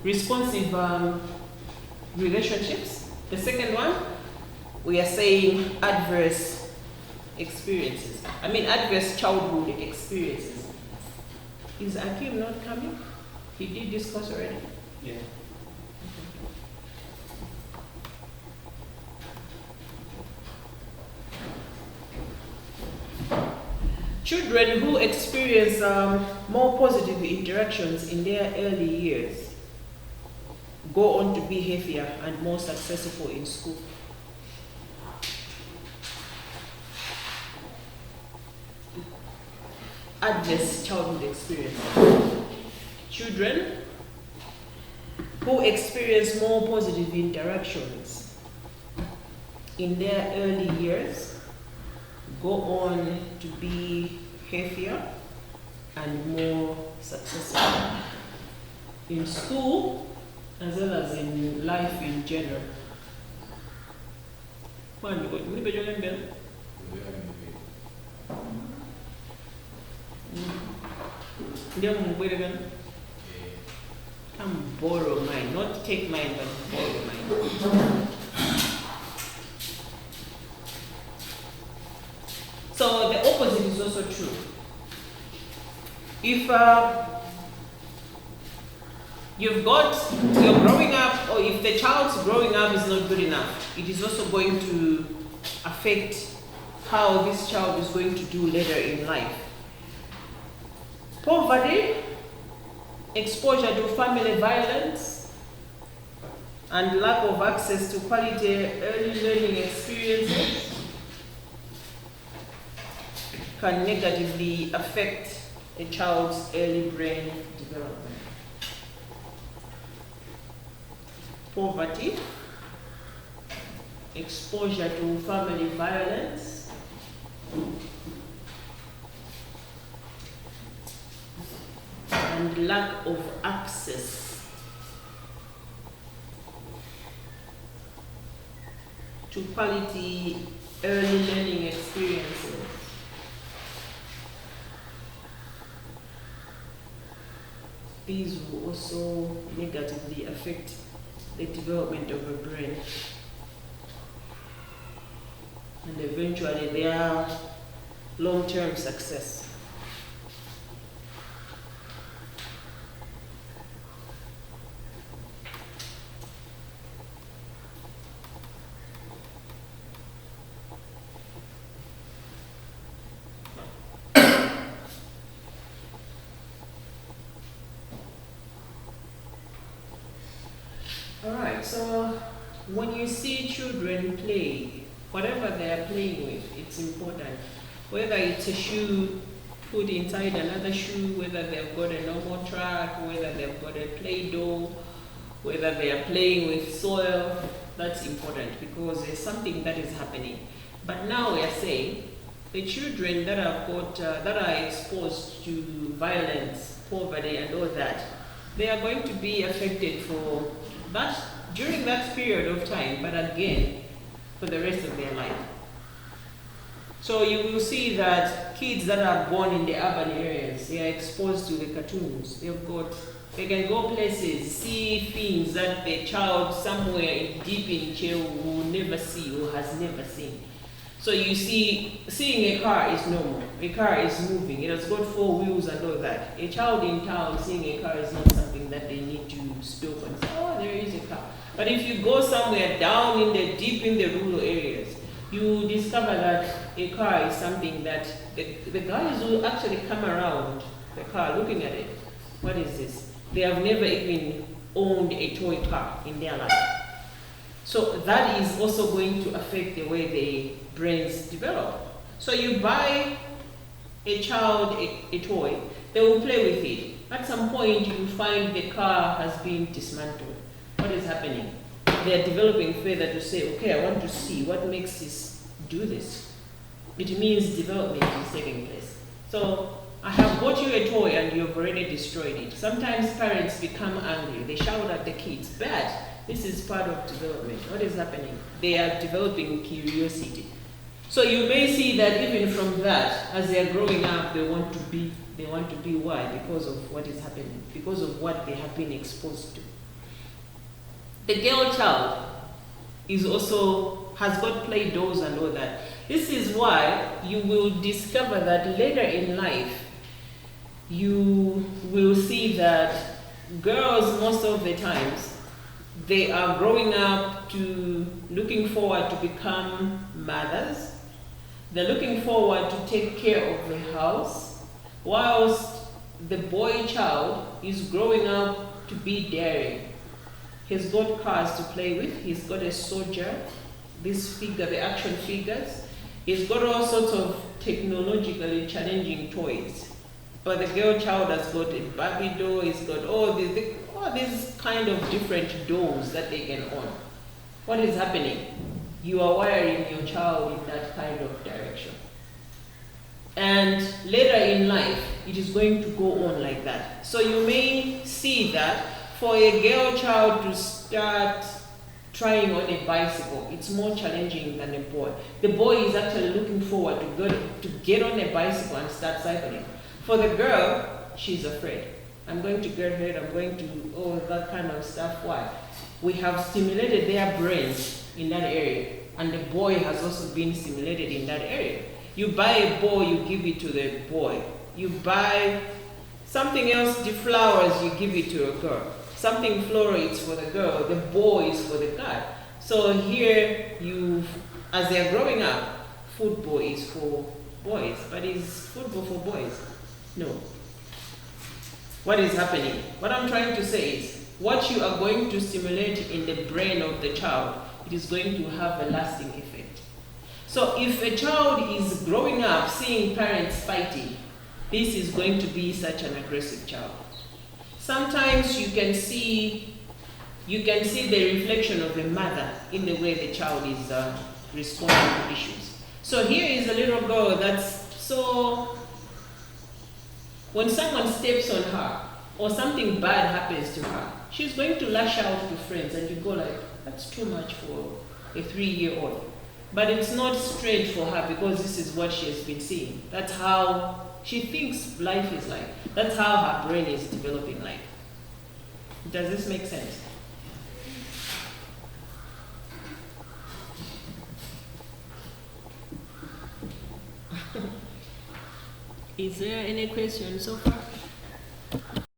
responsive relationships. The second one, we are saying adverse experiences. Adverse childhood experiences. Is Akim not coming? He did discuss already. Yeah. Children who experience more positive interactions in their early years go on to be healthier and more successful in school. Adverse childhood experience. Children who experience more positive interactions in their early years go on to be healthier and more successful in school as well as in life in general. Come borrow mine, not take mine, but borrow mine. So the opposite is also true. If you're growing up, or if the child's growing up is not good enough, it is also going to affect how this child is going to do later in life. Poverty, exposure to family violence, and lack of access to quality early learning experiences can negatively affect a child's early brain development. Poverty, exposure to family violence, and lack of access to quality early learning experiences these will also negatively affect the development of a brain and eventually their long-term success. Alright, so when you see children play, whatever they are playing with, it's important. Whether it's a shoe put inside another shoe, whether they've got a normal track, whether they've got a Play-Doh, whether they are playing with soil, that's important because there's something that is happening. But now we are saying the children that are exposed to violence, poverty, and all that, they are going to be affected for that during that period of time, but again for the rest of their life. So you will see that kids that are born in the urban areas, they are exposed to the cartoons. They can go places, see things that the child somewhere deep in jail will never see or has never seen. So you see, seeing a car is normal. A car is moving. It has got 4 wheels and all that. A child in town seeing a car is not something that they need to stop and say, oh, there is a car. But if you go somewhere down deep in the rural areas, you discover that a car is something that the guys will actually come around the car looking at it. What is this? They have never even owned a toy car in their life. So that is also going to affect the way their brains develop. So you buy a child a toy, they will play with it. At some point you find the car has been dismantled. What is happening? They are developing further to say, okay, I want to see what makes this do this. It means development is taking place. So I have bought you a toy and you've already destroyed it. Sometimes parents become angry. They shout at the kids, bad. This is part of development. What is happening? They are developing curiosity. So you may see that even from that, as they are growing up, they want to be why? Because of what is happening, because of what they have been exposed to. The girl child is also has got play dohs and all that. This is why you will discover that later in life you will see that girls most of the times they are growing up to looking forward to become mothers. They're looking forward to take care of the house, whilst the boy child is growing up to be daring. He's got cars to play with, he's got a soldier, this figure, the action figures. He's got all sorts of technologically challenging toys. But the girl child has got a Barbie doll, he's got all these kind of different dolls that they can own. What is happening? You are wiring your child in that kind of direction. And later in life, it is going to go on like that. So you may see that for a girl child to start trying on a bicycle, it's more challenging than a boy. The boy is actually looking forward to get on a bicycle and start cycling. For the girl, she's afraid. I'm going to get hurt, I'm going to, all that kind of stuff. Why? We have stimulated their brains in that area, and the boy has also been stimulated in that area. You buy a ball, you give it to the boy. You buy something else, the flowers, you give it to a girl. Something floral is for the girl, the boy is for the guy. So here, as they're growing up, football is for boys, but is football for boys? No. What is happening? What I'm trying to say is, what you are going to stimulate in the brain of the child, it is going to have a lasting effect. So if a child is growing up seeing parents fighting, this is going to be such an aggressive child. Sometimes you can see the reflection of the mother in the way the child is responding to issues. So here is a little girl when someone steps on her or something bad happens to her, she's going to lash out to friends, and you go like, that's too much for a 3-year-old. But it's not strange for her because this is what she has been seeing. That's how she thinks life is like. That's how her brain is developing like. Does this make sense? Is there any question so far?